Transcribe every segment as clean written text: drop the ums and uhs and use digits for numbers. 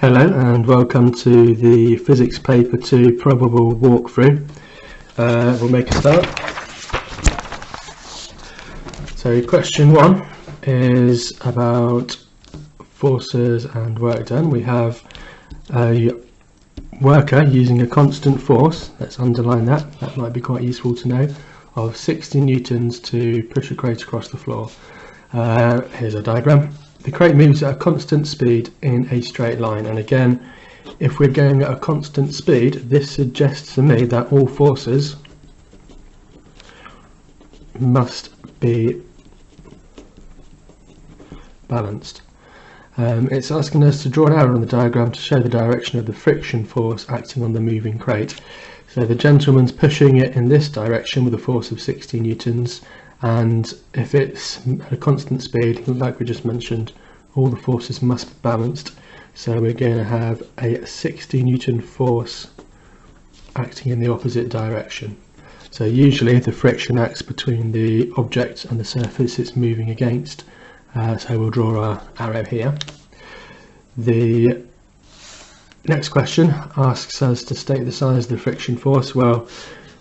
Hello and welcome to the Physics Paper 2 Probable walkthrough. We'll make a start. So question 1 is about forces and work done. We have a worker using a constant force, let's underline that might be quite useful to know, of 60 newtons to push a crate across the floor. Here's a diagram. The crate moves at a constant speed in a straight line, and again, if we're going at a constant speed, this suggests to me that all forces must be balanced. It's asking us to draw an arrow on the diagram to show the direction of the friction force acting on the moving crate. So the gentleman's pushing it in this direction with a force of 60 newtons, and if it's at a constant speed, like we just mentioned, all the forces must be balanced. So we're going to have a 60 newton force acting in the opposite direction. So usually the friction acts between the object and the surface it's moving against. So we'll draw our arrow here. The next question asks us to state the size of the friction force. Well,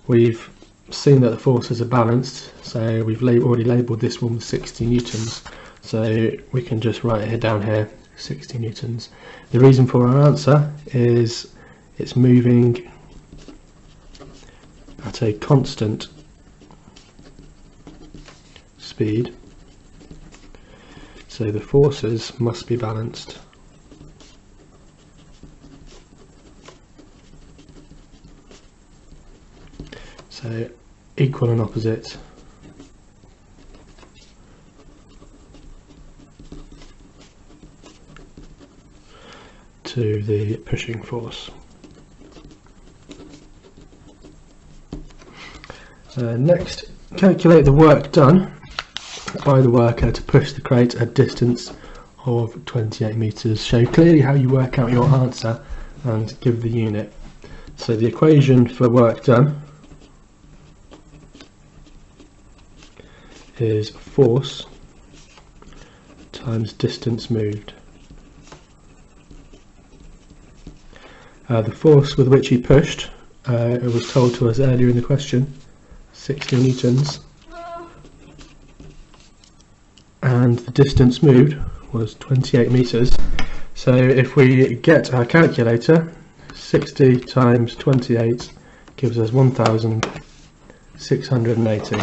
we've seen that the forces are balanced, so we've already labelled this one with 60 newtons, so we can just write it down here, 60 newtons. The reason for our answer is it's moving at a constant speed, so the forces must be balanced. So equal and opposite to the pushing force. Next, calculate the work done by the worker to push the crate a distance of 28 meters. Show clearly how you work out your answer and give the unit. So the equation for work done is force times distance moved. The force with which he pushed, it was told to us earlier in the question, 60 newtons, and the distance moved was 28 meters. So if we get our calculator, 60 times 28 gives us 1680.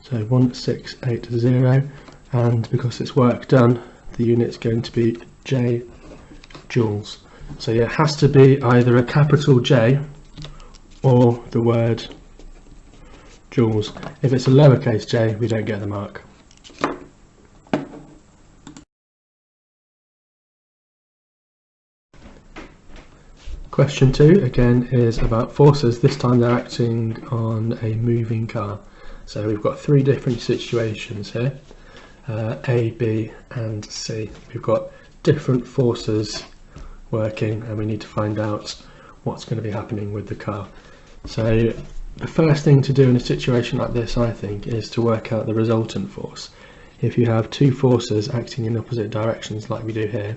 So 1680, and because it's work done, the unit's going to be J joules. So it has to be either a capital J or the word joules. If it's a lowercase j, we don't get the mark. Question 2 again is about forces. This time they're acting on a moving car. So we've got three different situations here, A, B and C. We've got different forces working and we need to find out what's going to be happening with the car. So the first thing to do in a situation like this, I think, is to work out the resultant force. If you have two forces acting in opposite directions like we do here,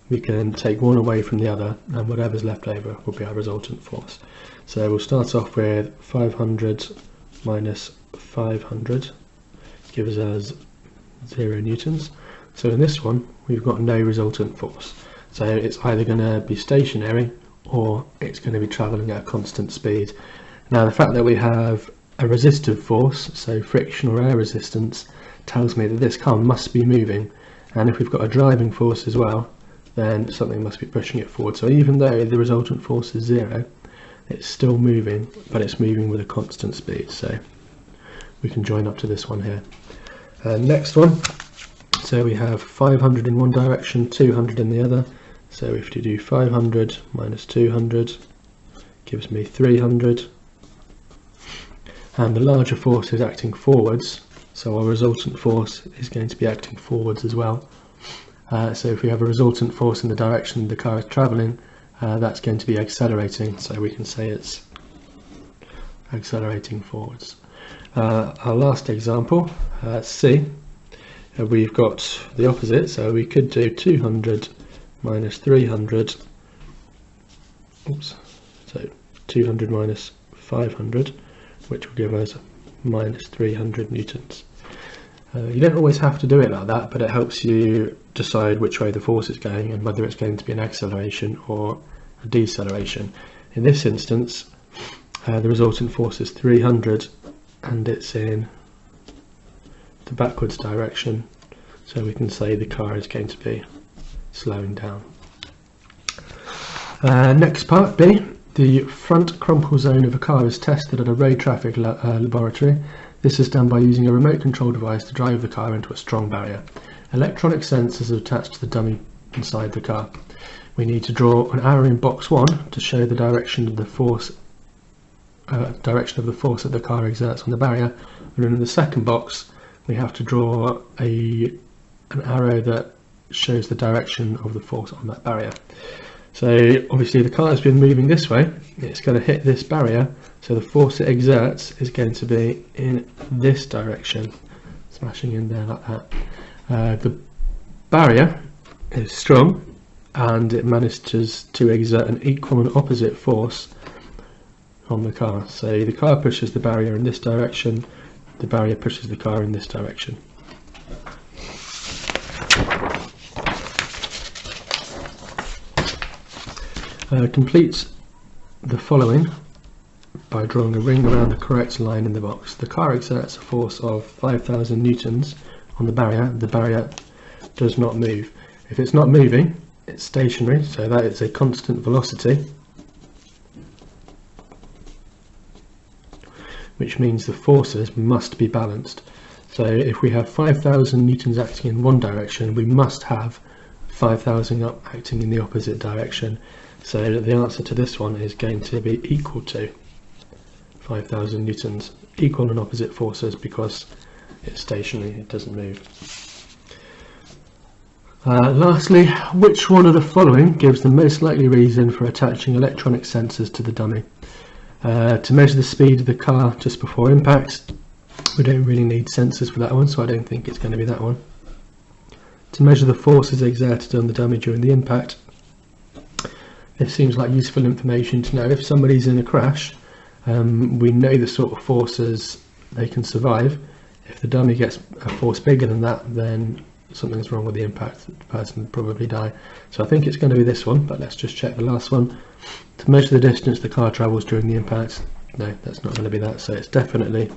we can take one away from the other and whatever's left over will be our resultant force. So we'll start off with 500 minus 500 gives us 0 newtons. So in this one we've got no resultant force, so it's either going to be stationary or it's going to be travelling at a constant speed. Now the fact that we have a resistive force, so friction or air resistance, tells me that this car must be moving, and if we've got a driving force as well, then something must be pushing it forward. So even though the resultant force is 0, it's still moving, but it's moving with a constant speed. So we can join up to this one here. Next one, so we have 500 in one direction, 200 in the other. So if you do 500 minus 200 gives me 300, and the larger force is acting forwards, so our resultant force is going to be acting forwards as well. So if we have a resultant force in the direction the car is travelling, that's going to be accelerating, so we can say it's accelerating forwards. Our last example, C, we've got the opposite, so we could do 200 minus 300, oops, so 200 minus 500, which will give us minus 300 newtons. You don't always have to do it like that, but it helps you decide which way the force is going and whether it's going to be an acceleration or a deceleration. In this instance, the resultant force is 300 and it's in the backwards direction, so we can say the car is going to be slowing down. Next part, B. The front crumple zone of a car is tested at a road traffic laboratory. This is done by using a remote control device to drive the car into a strong barrier. Electronic sensors are attached to the dummy inside the car. We need to draw an arrow in box 1 to show the direction of the force that the car exerts on the barrier, and in the second box we have to draw an arrow that shows the direction of the force on that barrier. So obviously the car has been moving this way, it's going to hit this barrier, so the force it exerts is going to be in this direction, smashing in there like that. The barrier is strong and it manages to exert an equal and opposite force on the car. So the car pushes the barrier in this direction, the barrier pushes the car in this direction. Complete the following by drawing a ring around the correct line in the box. The car exerts a force of 5,000 newtons on the barrier does not move. If it's not moving, it's stationary, so that is a constant velocity, which means the forces must be balanced. So if we have 5,000 newtons acting in one direction, we must have 5,000 acting in the opposite direction. So the answer to this one is going to be equal to 5,000 newtons, equal and opposite forces, because it's stationary, it doesn't move. Lastly, which one of the following gives the most likely reason for attaching electronic sensors to the dummy? To measure the speed of the car just before impact, we don't really need sensors for that one, so I don't think it's going to be that one. To measure the forces exerted on the dummy during the impact, this seems like useful information to know. If somebody's in a crash, we know the sort of forces they can survive. If the dummy gets a force bigger than that, then something's wrong with the impact, the person would probably die. So I think it's going to be this one, but let's just check the last one. To measure the distance the car travels during the impact, no, that's not going to be that, so it's definitely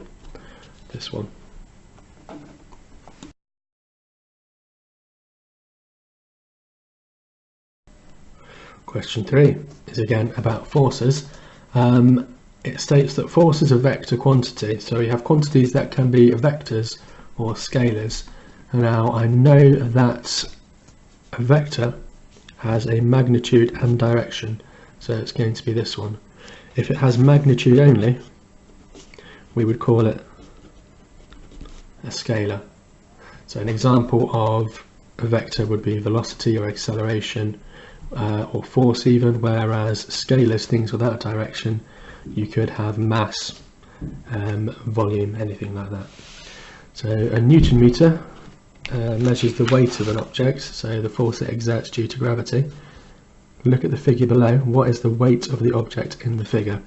this one. Question 3 is again about forces. It states that force is a vector quantity, so we have quantities that can be vectors or scalars. Now I know that a vector has a magnitude and direction, so it's going to be this one. If it has magnitude only, we would call it a scalar. So an example of a vector would be velocity or acceleration, or force even, whereas scalars, things without direction, you could have mass, volume, anything like that. So a Newton meter measures the weight of an object, so the force it exerts due to gravity. Look at the figure below. What is the weight of the object in the figure?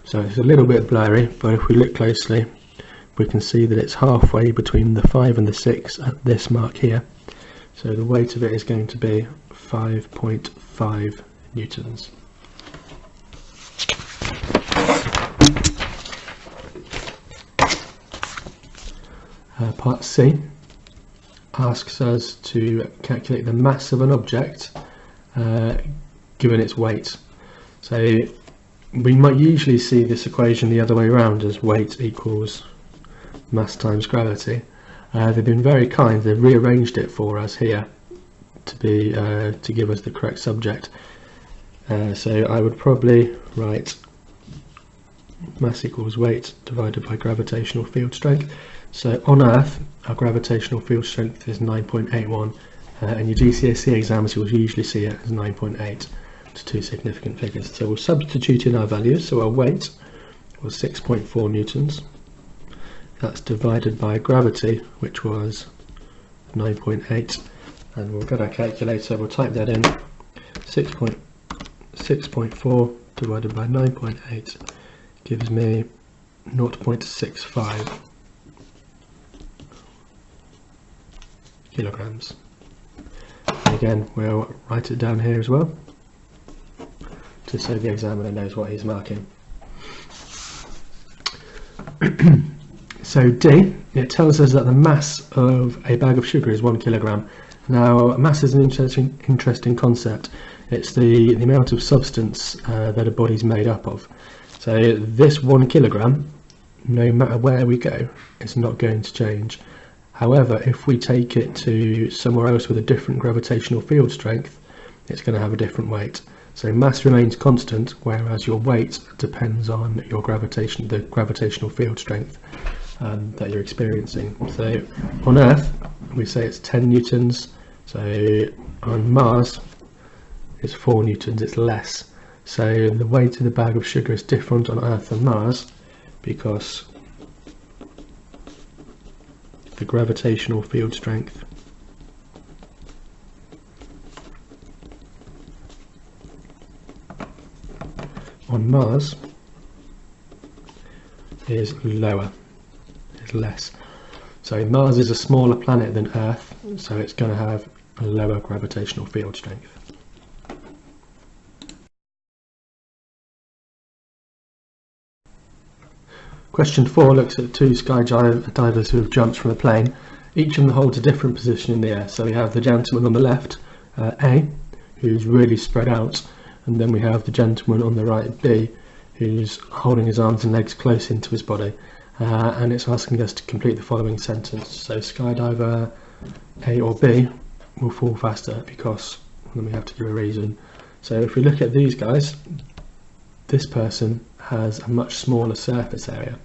So it's a little bit blurry, but if we look closely, we can see that it's halfway between the 5 and the 6 at this mark here. So the weight of it is going to be 5.5 newtons. Part C asks us to calculate the mass of an object given its weight. So we might usually see this equation the other way around, as weight equals mass times gravity. They've been very kind, they've rearranged it for us here to give us the correct subject. So I would probably write mass equals weight divided by gravitational field strength. So on Earth, our gravitational field strength is 9.81, and your GCSE exams you'll usually see it as 9.8. to two significant figures. So we'll substitute in our values. So our weight was 6.4 newtons. That's divided by gravity, which was 9.8, and we'll get our calculator, we'll type that in. 6.4 divided by 9.8 gives me 0.65 kilograms. And again, we'll write it down here as well, just so the examiner knows what he's marking. So D, it tells us that the mass of a bag of sugar is 1 kilogram. Now, mass is an interesting concept. It's the amount of substance that a body's made up of. So this 1 kilogram, no matter where we go, it's not going to change. However, if we take it to somewhere else with a different gravitational field strength, it's going to have a different weight. So mass remains constant, whereas your weight depends on your the gravitational field strength that you're experiencing. So on Earth, we say it's 10 newtons. So on Mars, it's 4 newtons, it's less. So the weight of the bag of sugar is different on Earth and Mars because the gravitational field strength on Mars is lower, is less. So Mars is a smaller planet than Earth, so it's going to have a lower gravitational field strength. Question 4 looks at 2 skydivers who have jumped from a plane. Each of them holds a different position in the air. So we have the gentleman on the left, A, who's really spread out, and then we have the gentleman on the right, B, who's holding his arms and legs close into his body. And it's asking us to complete the following sentence. So skydiver A or B will fall faster because, then we have to give a reason. So if we look at these guys, this person has a much smaller surface area.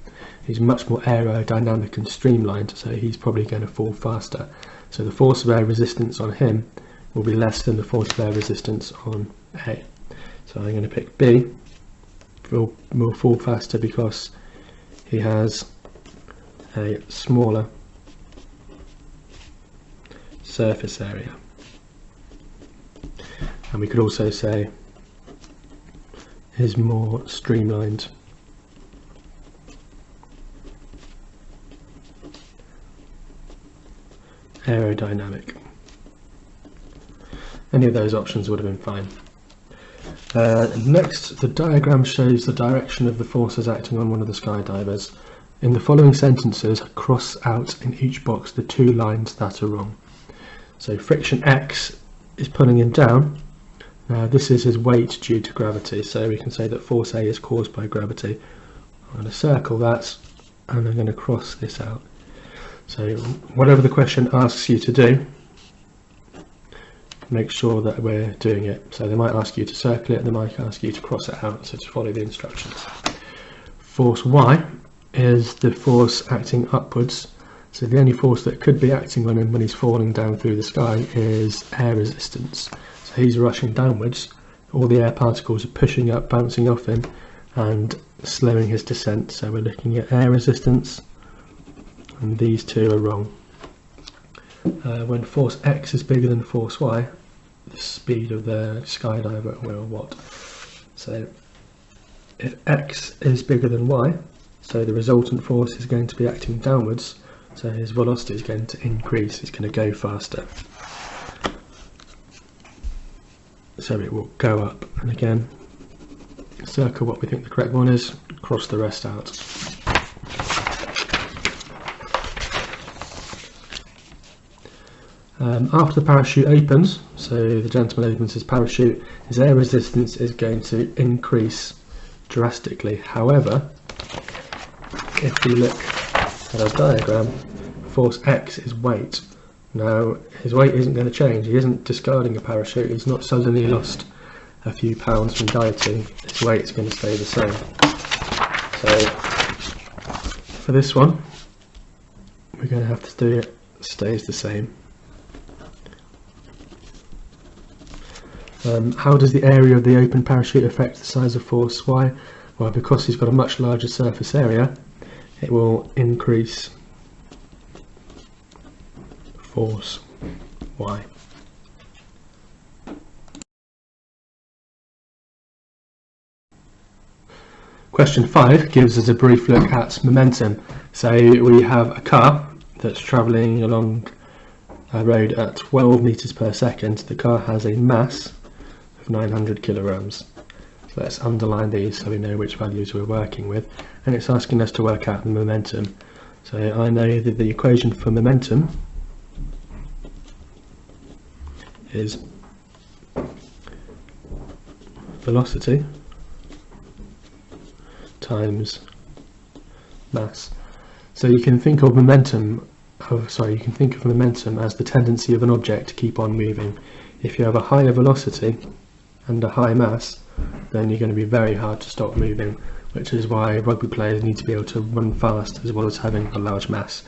He's much more aerodynamic and streamlined, so he's probably going to fall faster. So the force of air resistance on him will be less than the force of air resistance on A. So I'm going to pick B. Will fall faster because he has a smaller surface area. And we could also say is more streamlined. Aerodynamic. Any of those options would have been fine. Next, the diagram shows the direction of the forces acting on one of the skydivers. In the following sentences, cross out in each box the 2 lines that are wrong. So friction X is pulling him down. This is his weight due to gravity, so we can say that force A is caused by gravity. I'm going to circle that and I'm going to cross this out. So whatever the question asks you to do, make sure that we're doing it. So they might ask you to circle it, they might ask you to cross it out, so to follow the instructions. Force Y is the force acting upwards. So the only force that could be acting on him when he's falling down through the sky is air resistance. So he's rushing downwards, all the air particles are pushing up, bouncing off him and slowing his descent. So we're looking at air resistance, and these 2 are wrong. When force X is bigger than force Y, the speed of the skydiver will what? So if X is bigger than Y, so the resultant force is going to be acting downwards, so his velocity is going to increase, it's going to go faster. So it will go up, and again, circle what we think the correct one is, cross the rest out. After the parachute opens, so the gentleman opens his parachute, his air resistance is going to increase drastically. However, if we look at our diagram, force X is weight. Now, his weight isn't going to change. He isn't discarding a parachute. He's not suddenly lost a few pounds from dieting. His weight is going to stay the same. So, for this one, we're going to have to do it stays the same. How does the area of the open parachute affect the size of force Y? Well, because he's got a much larger surface area, it will increase force y. Question 5 gives us a brief look at momentum. So we have a car that's travelling along a road at 12 meters per second. The car has a mass of 900 kilograms. So let's underline these so we know which values we're working with, and it's asking us to work out the momentum. So I know that the equation for momentum is velocity times mass. So you can think of momentum as the tendency of an object to keep on moving. If you have a higher velocity and a high mass, then you're going to be very hard to stop moving, which is why rugby players need to be able to run fast as well as having a large mass.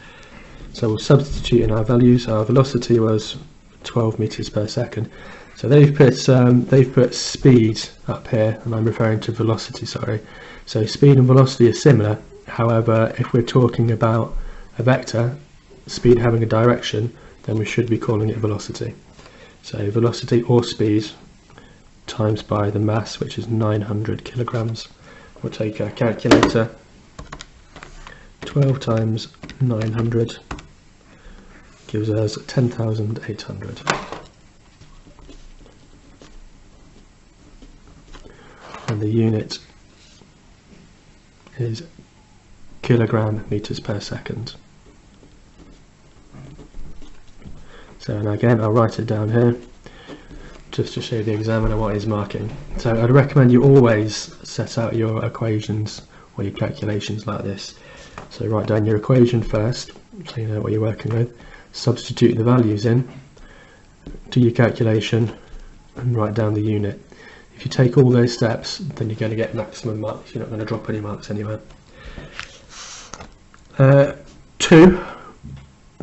So we'll substitute in our values. Our velocity was 12 meters per second. So they've put speed up here, and I'm referring to velocity, sorry. So speed and velocity are similar. However, if we're talking about a vector, speed having a direction, then we should be calling it velocity. So velocity or speed times by the mass, which is 900 kilograms. We'll take our calculator. 12 times 900 gives us 10,800. And the unit is kilogram meters per second. So, and again, I'll write it down here just to show the examiner what he's marking. So I'd recommend you always set out your equations or your calculations like this. So write down your equation first, so you know what you're working with. Substitute the values in, do your calculation, and write down the unit. If you take all those steps, then you're going to get maximum marks. You're not going to drop any marks anywhere. 2.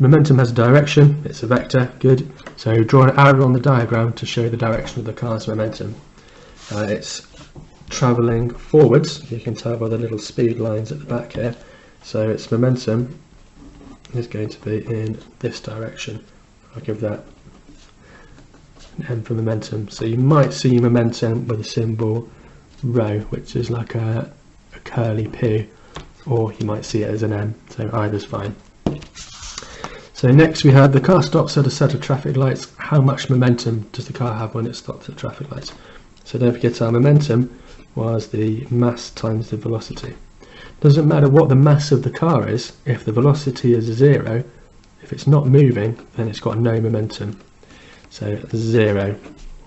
Momentum has a direction. It's a vector. Good. So draw an arrow on the diagram to show the direction of the car's momentum. It's travelling forwards. You can tell by the little speed lines at the back here. So its momentum is going to be in this direction. I'll give that an M for momentum. So you might see momentum with a symbol rho, which is like a curly P, or you might see it as an M. So either's fine. So next we have the car stops at a set of traffic lights. How much momentum does the car have when it stops at traffic lights? So don't forget our momentum was the mass times the velocity. Doesn't matter what the mass of the car is, if the velocity is 0, if it's not moving, then it's got no momentum. So 0,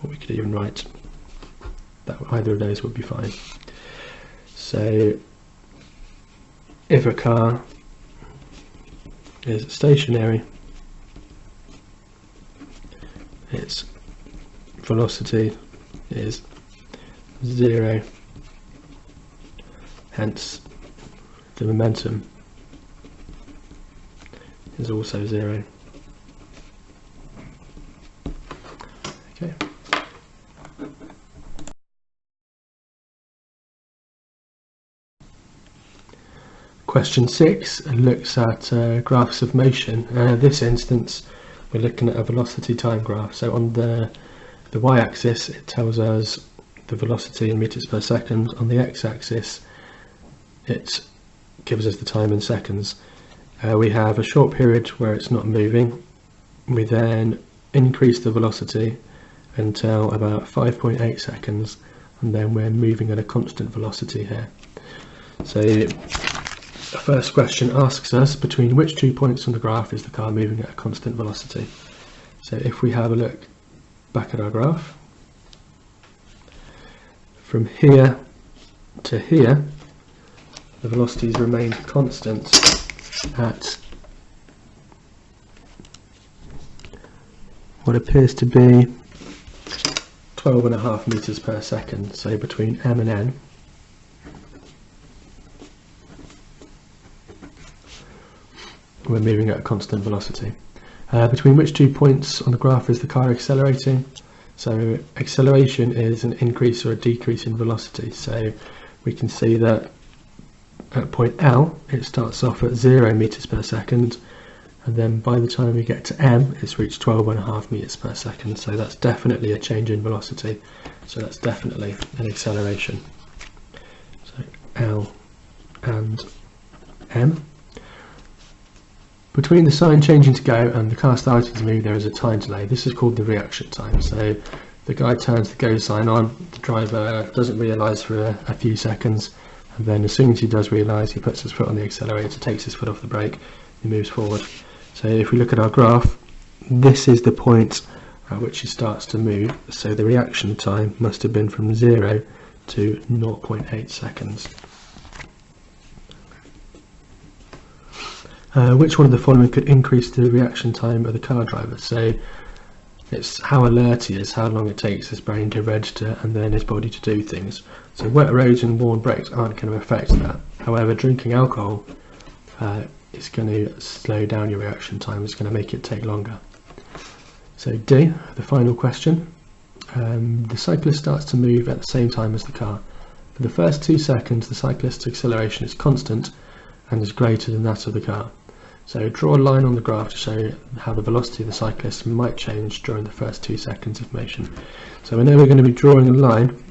or we could even write that either of those would be fine. So if a car is stationary, its velocity is 0, hence the momentum is also 0. Okay. Question 6 looks at graphs of motion. In this instance, we're looking at a velocity time graph. So on the y-axis, it tells us the velocity in meters per second. On the x-axis, it gives us the time in seconds. We have a short period where it's not moving. We then increase the velocity until about 5.8 seconds, and then we're moving at a constant velocity here. So the first question asks us, between which 2 points on the graph is the car moving at a constant velocity? So if we have a look back at our graph, from here to here, the velocities remain constant at what appears to be 12.5 meters per second. So between M and N, we're moving at a constant velocity. Between which 2 points on the graph is the car accelerating? So acceleration is an increase or a decrease in velocity. So we can see that at point L, it starts off at 0 meters per second, and then by the time we get to m, it's reached 12.5 meters per second. So that's definitely a change in velocity. So that's definitely an acceleration. So L and m. Between the sign changing to go and the car starting to move, there is a time delay. This is called the reaction time. So the guy turns the go sign on, the driver doesn't realise for a few seconds, and then as soon as he does realise, he puts his foot on the accelerator, takes his foot off the brake, he moves forward. So if we look at our graph, this is the point at which he starts to move. So the reaction time must have been from 0 to 0.8 seconds. Which one of the following could increase the reaction time of the car driver? So it's how alert he is, how long it takes his brain to register and then his body to do things. So wet roads and worn brakes aren't going to affect that. However, drinking alcohol is going to slow down your reaction time, it's going to make it take longer. So D, the final question. The cyclist starts to move at the same time as the car. For the first 2 seconds, the cyclist's acceleration is constant and is greater than that of the car. So draw a line on the graph to show how the velocity of the cyclist might change during the first 2 seconds of motion. So we know we're going to be drawing a line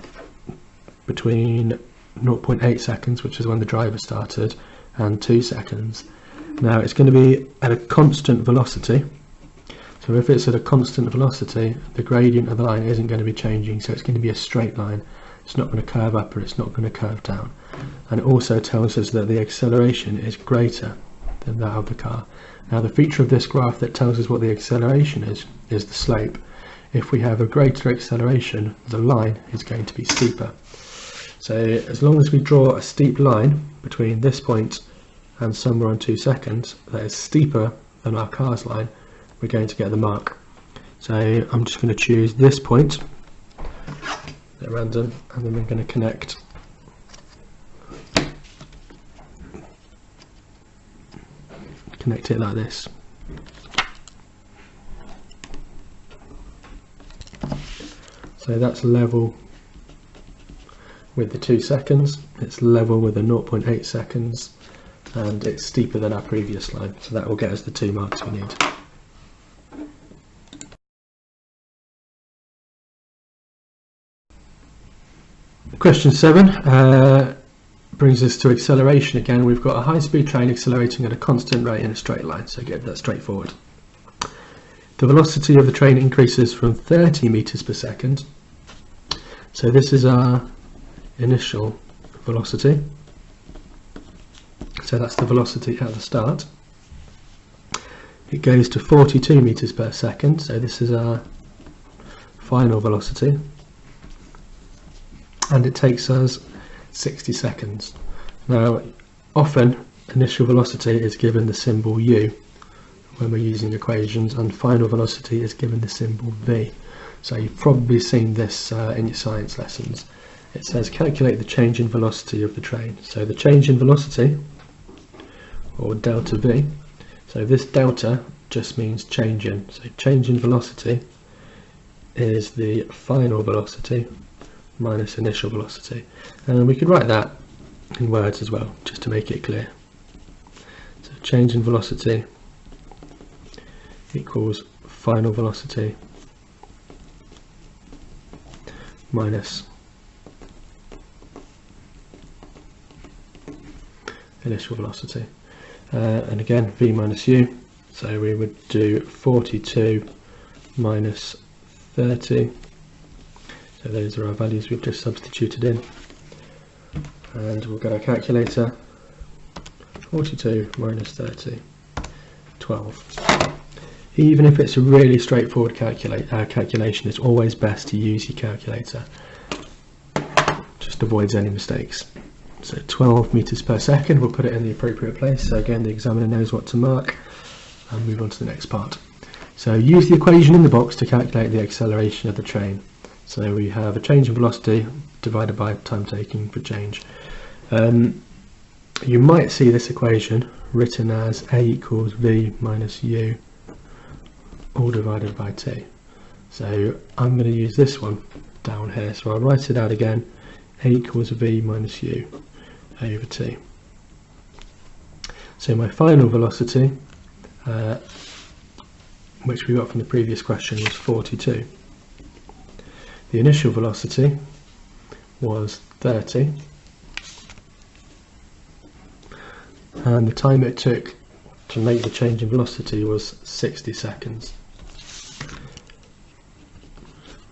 between 0.8 seconds, which is when the driver started, and 2 seconds. Now it's going to be at a constant velocity. So if it's at a constant velocity, the gradient of the line isn't going to be changing, so it's going to be a straight line. It's not going to curve up or it's not going to curve down. And it also tells us that the acceleration is greater than that of the car. Now the feature of this graph that tells us what the acceleration is the slope. If we have a greater acceleration, the line is going to be steeper. So as long as we draw a steep line between this point and somewhere on 2 seconds that is steeper than our car's line, we're going to get the mark. So I'm just going to choose this point at random, and then we're going to connect it like this. So that's level with the 2 seconds, it's level with the 0.8 seconds, and it's steeper than our previous line. So that will get us the 2 marks we need. Question 7 brings us to acceleration again. We've got a high-speed train accelerating at a constant rate in a straight line, so get that straightforward. The velocity of the train increases from 30 meters per second. So this is our initial velocity. So that's the velocity at the start. It goes to 42 meters per second, so this is our final velocity. And it takes us 60 seconds. Now, often initial velocity is given the symbol u when we're using equations, and final velocity is given the symbol v. So you've probably seen this in your science lessons. It says calculate the change in velocity of the train. So the change in velocity, or delta v, so this delta just means change in. So change in velocity is the final velocity minus initial velocity, and we could write that in words as well just to make it clear. So change in velocity equals final velocity minus initial velocity, and again v minus u, so we would do 42 minus 30. So those are our values we've just substituted in, and we'll get our calculator. 42 minus 30, 12. Even if it's a really straightforward calculation, it's always best to use your calculator. Just avoids any mistakes. So 12 meters per second, we'll put it in the appropriate place. So again, the examiner knows what to mark, and move on to the next part. So use the equation in the box to calculate the acceleration of the train. So we have a change in velocity divided by time taken for change. You might see this equation written as a equals v minus u all divided by t. So I'm going to use this one down here, so I'll write it out again. A equals v minus u over t. So my final velocity which we got from the previous question, was 42. The initial velocity was 30, and the time it took to make the change in velocity was 60 seconds.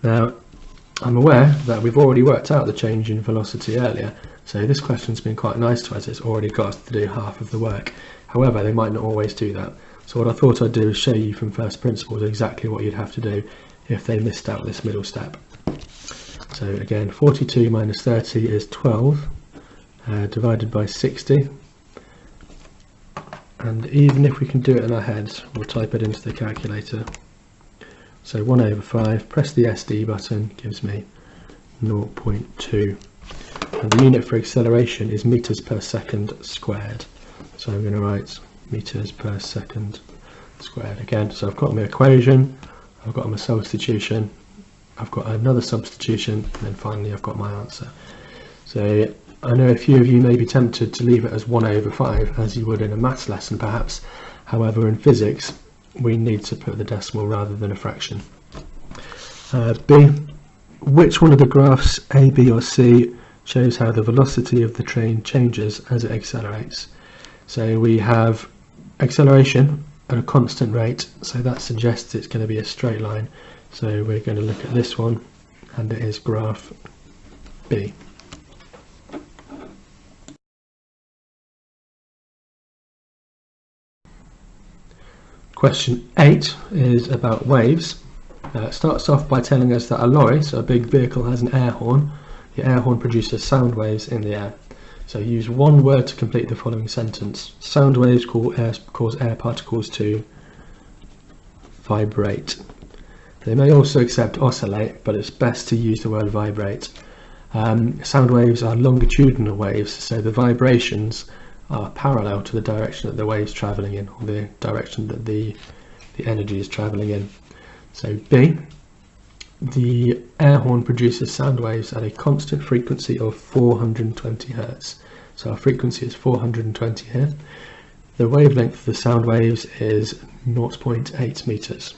Now, I'm aware that we've already worked out the change in velocity earlier, so this question's been quite nice to us. It's already got us to do half of the work. However, they might not always do that. So what I thought I'd do is show you from first principles exactly what you'd have to do if they missed out this middle step. So again, 42 minus 30 is 12, divided by 60. And even if we can do it in our heads, we'll type it into the calculator. So 1 over 5, press the SD button, gives me 0.2. And the unit for acceleration is meters per second squared. So I'm going to write meters per second squared again. So I've got my equation, I've got my substitution, I've got another substitution, and then finally I've got my answer. So I know a few of you may be tempted to leave it as 1 over 5, as you would in a maths lesson perhaps. However, in physics, we need to put the decimal rather than a fraction. B, which one of the graphs A, B or C shows how the velocity of the train changes as it accelerates? So we have acceleration at a constant rate, so that suggests it's going to be a straight line. So we're going to look at this one, and it is graph B. Question 8 is about waves. It starts off by telling us that a lorry, so a big vehicle, has an air horn. The air horn produces sound waves in the air. So use one word to complete the following sentence. Sound waves cause air particles to vibrate. They may also accept oscillate, but it's best to use the word vibrate. Sound waves are longitudinal waves, so the vibrations are parallel to the direction that the wave's travelling in, or the direction that the energy is travelling in. So B, the air horn produces sound waves at a constant frequency of 420 Hz. So our frequency is 420 here. The wavelength of the sound waves is 0.8 meters.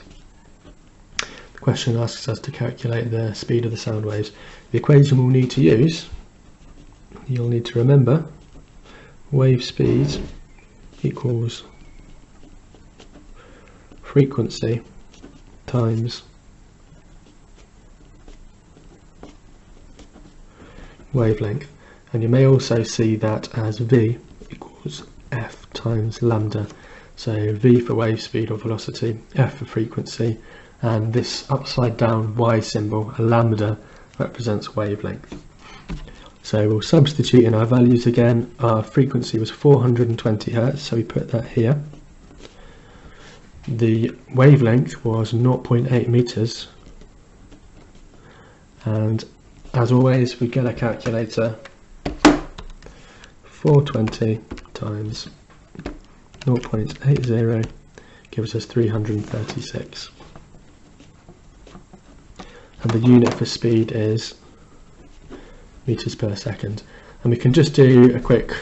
The question asks us to calculate the speed of the sound waves. The equation we'll need to use, you'll need to remember, wave speed equals frequency times wavelength, and you may also see that as V equals F times lambda. So V for wave speed or velocity, F for frequency, and this upside down Y symbol, a lambda, represents wavelength. So we'll substitute in our values again. Our frequency was 420 Hz, so we put that here. The wavelength was 0.8 meters, and as always we get a calculator. 420 times 0.80 gives us 336, and the unit for speed is meters per second. And we can just do a quick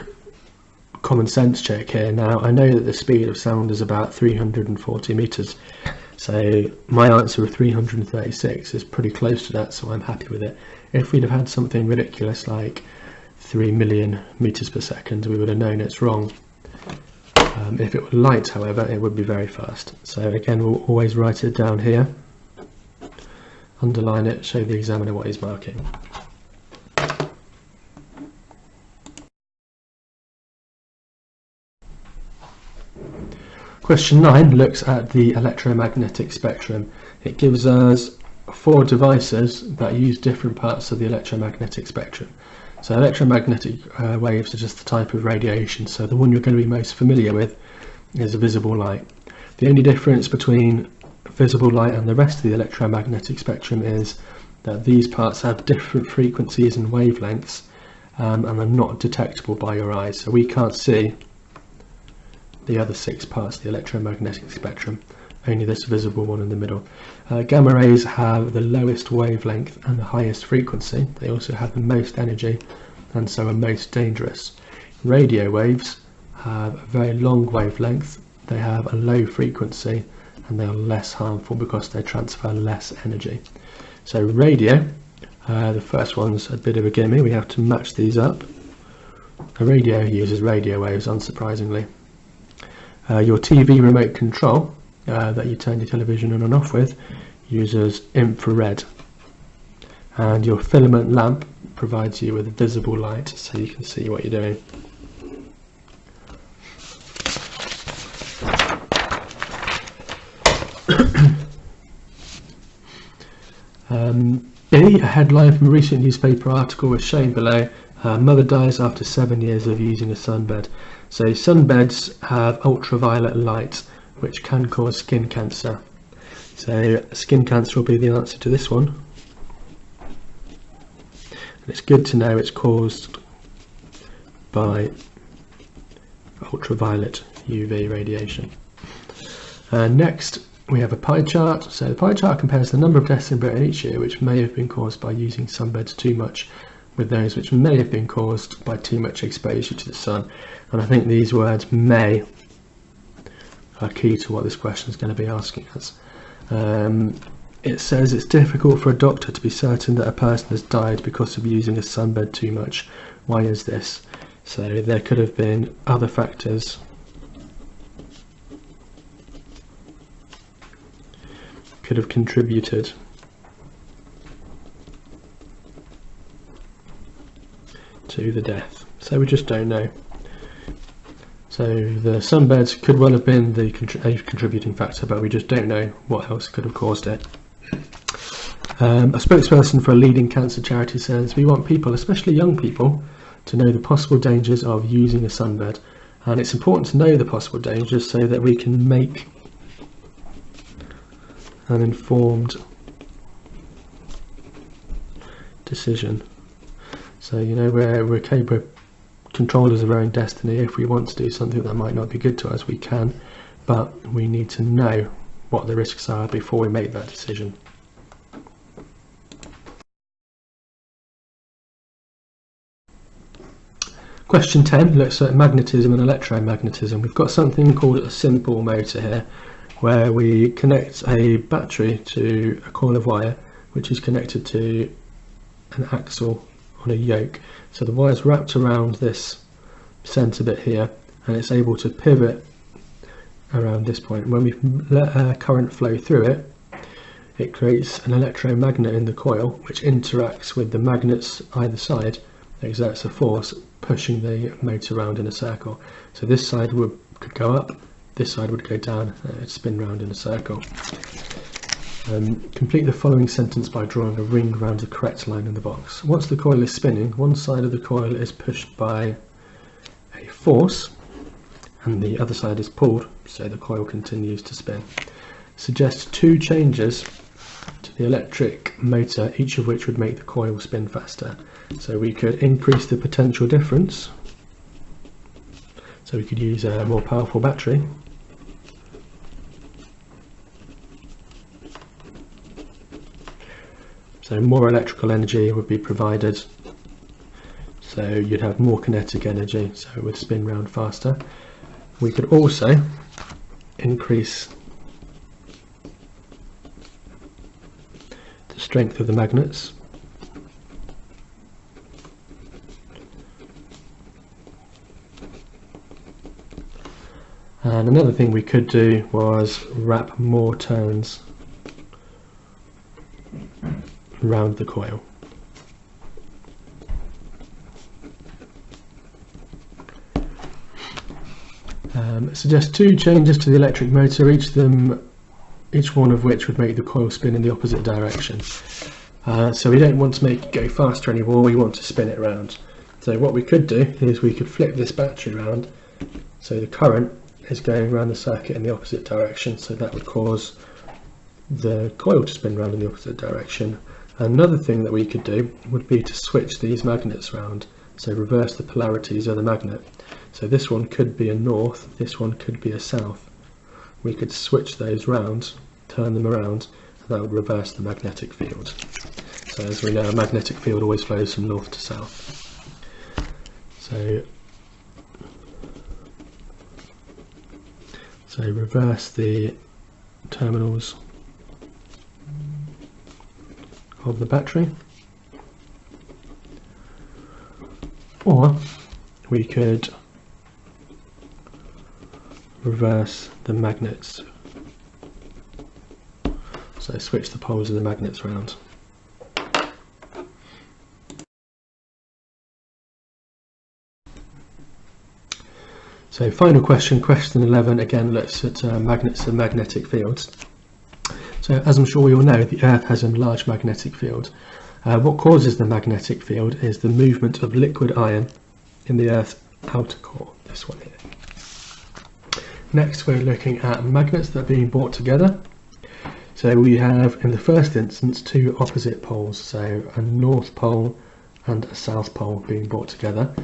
common sense check here. Now I know that the speed of sound is about 340 meters, so my answer of 336 is pretty close to that, so I'm happy with it. If we'd have had something ridiculous like 3 million meters per second, we would have known it's wrong. If it were light, however, it would be very fast. So again, we'll always write it down here, underline it, show the examiner what he's marking. Question 9 looks at the electromagnetic spectrum. It gives us 4 devices that use different parts of the electromagnetic spectrum. So electromagnetic waves are just the type of radiation, so the one you're going to be most familiar with is visible light. The only difference between visible light and the rest of the electromagnetic spectrum is that these parts have different frequencies and wavelengths, and are not detectable by your eyes, so we can't see the other 6 parts of the electromagnetic spectrum, only this visible one in the middle. Gamma rays have the lowest wavelength and the highest frequency. They also have the most energy and so are most dangerous. Radio waves have a very long wavelength they have a low frequency and they are less harmful because they transfer less energy. So radio, the first one's a bit of a gimme, we have to match these up. A radio uses radio waves, unsurprisingly. Your TV remote control that you turn your television on and off with uses infrared, and your filament lamp provides you with visible light so you can see what you're doing. B, a headline from a recent newspaper article was shown below. Mother dies after 7 years of using a sunbed. So sunbeds have ultraviolet light which can cause skin cancer. So skin cancer will be the answer to this one. And it's good to know it's caused by ultraviolet UV radiation. Next we have a pie chart. So the pie chart compares the number of deaths in Britain each year which may have been caused by using sunbeds too much with those which may have been caused by too much exposure to the sun. And I think these words "may" are key to what this question is going to be asking us. It says it's difficult for a doctor to be certain that a person has died because of using a sunbed too much. Why is this? So there could have been other factors could have contributed to the death, so we just don't know. So the sunbeds could well have been a contributing factor, but we just don't know what else could have caused it. A spokesperson for a leading cancer charity says, "We want people, especially young people, to know the possible dangers of using a sunbed, and it's important to know the possible dangers so that we can make an informed decision." So, you know, we're controllers of our own destiny. If we want to do something that might not be good to us, we can, but we need to know what the risks are before we make that decision. Question 10 looks at magnetism and electromagnetism. We've got something called a simple motor here, where we connect a battery to a coil of wire which is connected to an axle on a yoke. So the wire is wrapped around this centre bit here, and it's able to pivot around this point. When we let current flow through it, it creates an electromagnet in the coil which interacts with the magnets either side, exerts a force pushing the motor around in a circle. So this side could go up, this side would go down, and it'd spin round in a circle. Complete the following sentence by drawing a ring around the correct line in the box. Once the coil is spinning, one side of the coil is pushed by a force and the other side is pulled, so the coil continues to spin. Suggest 2 changes to the electric motor, each of which would make the coil spin faster. So we could increase the potential difference, so we could use a more powerful battery. So more electrical energy would be provided, so you'd have more kinetic energy, so it would spin round faster. We could also increase the strength of the magnets. And another thing we could do was wrap more turns around the coil. Suggest 2 changes to the electric motor, each one of which would make the coil spin in the opposite direction. So we don't want to make it go faster anymore, we want to spin it around. So what we could do is we could flip this battery around, so the current is going around the circuit in the opposite direction, so that would cause the coil to spin around in the opposite direction. Another thing that we could do would be to switch these magnets around, so reverse the polarities of the magnet. So this one could be a north, this one could be a south. We could switch those round, turn them around, and that would reverse the magnetic field. So as we know, a magnetic field always flows from north to south. So reverse the terminals of the battery, or we could reverse the magnets, so switch the poles of the magnets around. So final question, question 11, again looks at magnets and magnetic fields. So as I'm sure we all know, the Earth has a large magnetic field. What causes the magnetic field is the movement of liquid iron in the Earth's outer core, this one here. Next we're looking at magnets that are being brought together. So we have in the first instance two opposite poles, so a north pole and a south pole being brought together.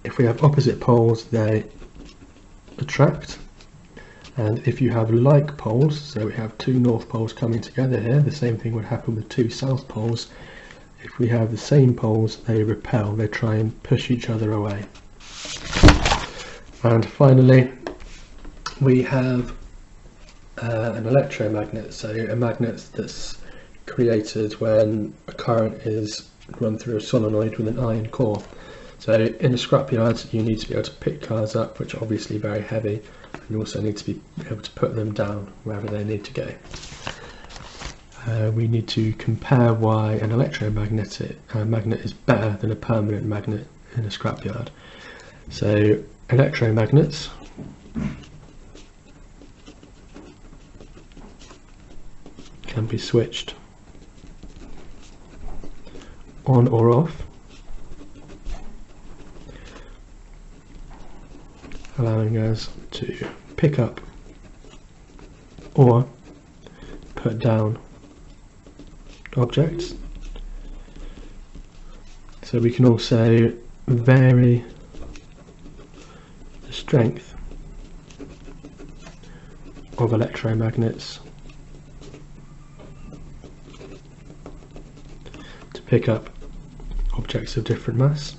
If we have opposite poles, they attract, and if you have like poles, so we have two north poles coming together here, the same thing would happen with two south poles. If we have the same poles, they repel, they try and push each other away. And finally we have an electromagnet, so a magnet that's created when a current is run through a solenoid with an iron core. So in a scrapyard you need to be able to pick cars up, which are obviously very heavy, and you also need to be able to put them down wherever they need to go. We need to compare why an electromagnet magnet is better than a permanent magnet in a scrapyard. So electromagnets can be switched on or off, allowing us to pick up or put down objects. So we can also vary the strength of electromagnets to pick up objects of different mass.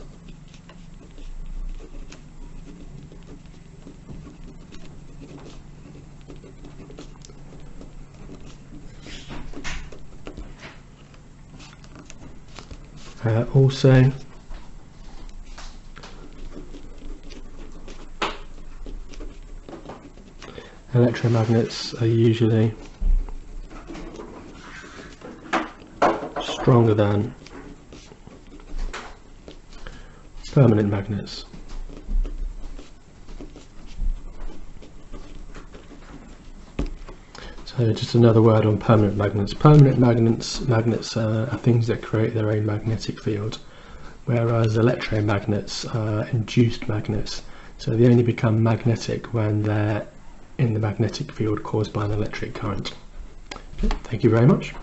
Also electromagnets are usually stronger than permanent magnets. So just another word on permanent magnets. Permanent magnets are things that create their own magnetic field, whereas electromagnets are induced magnets. So they only become magnetic when they're in the magnetic field caused by an electric current. Okay, thank you very much.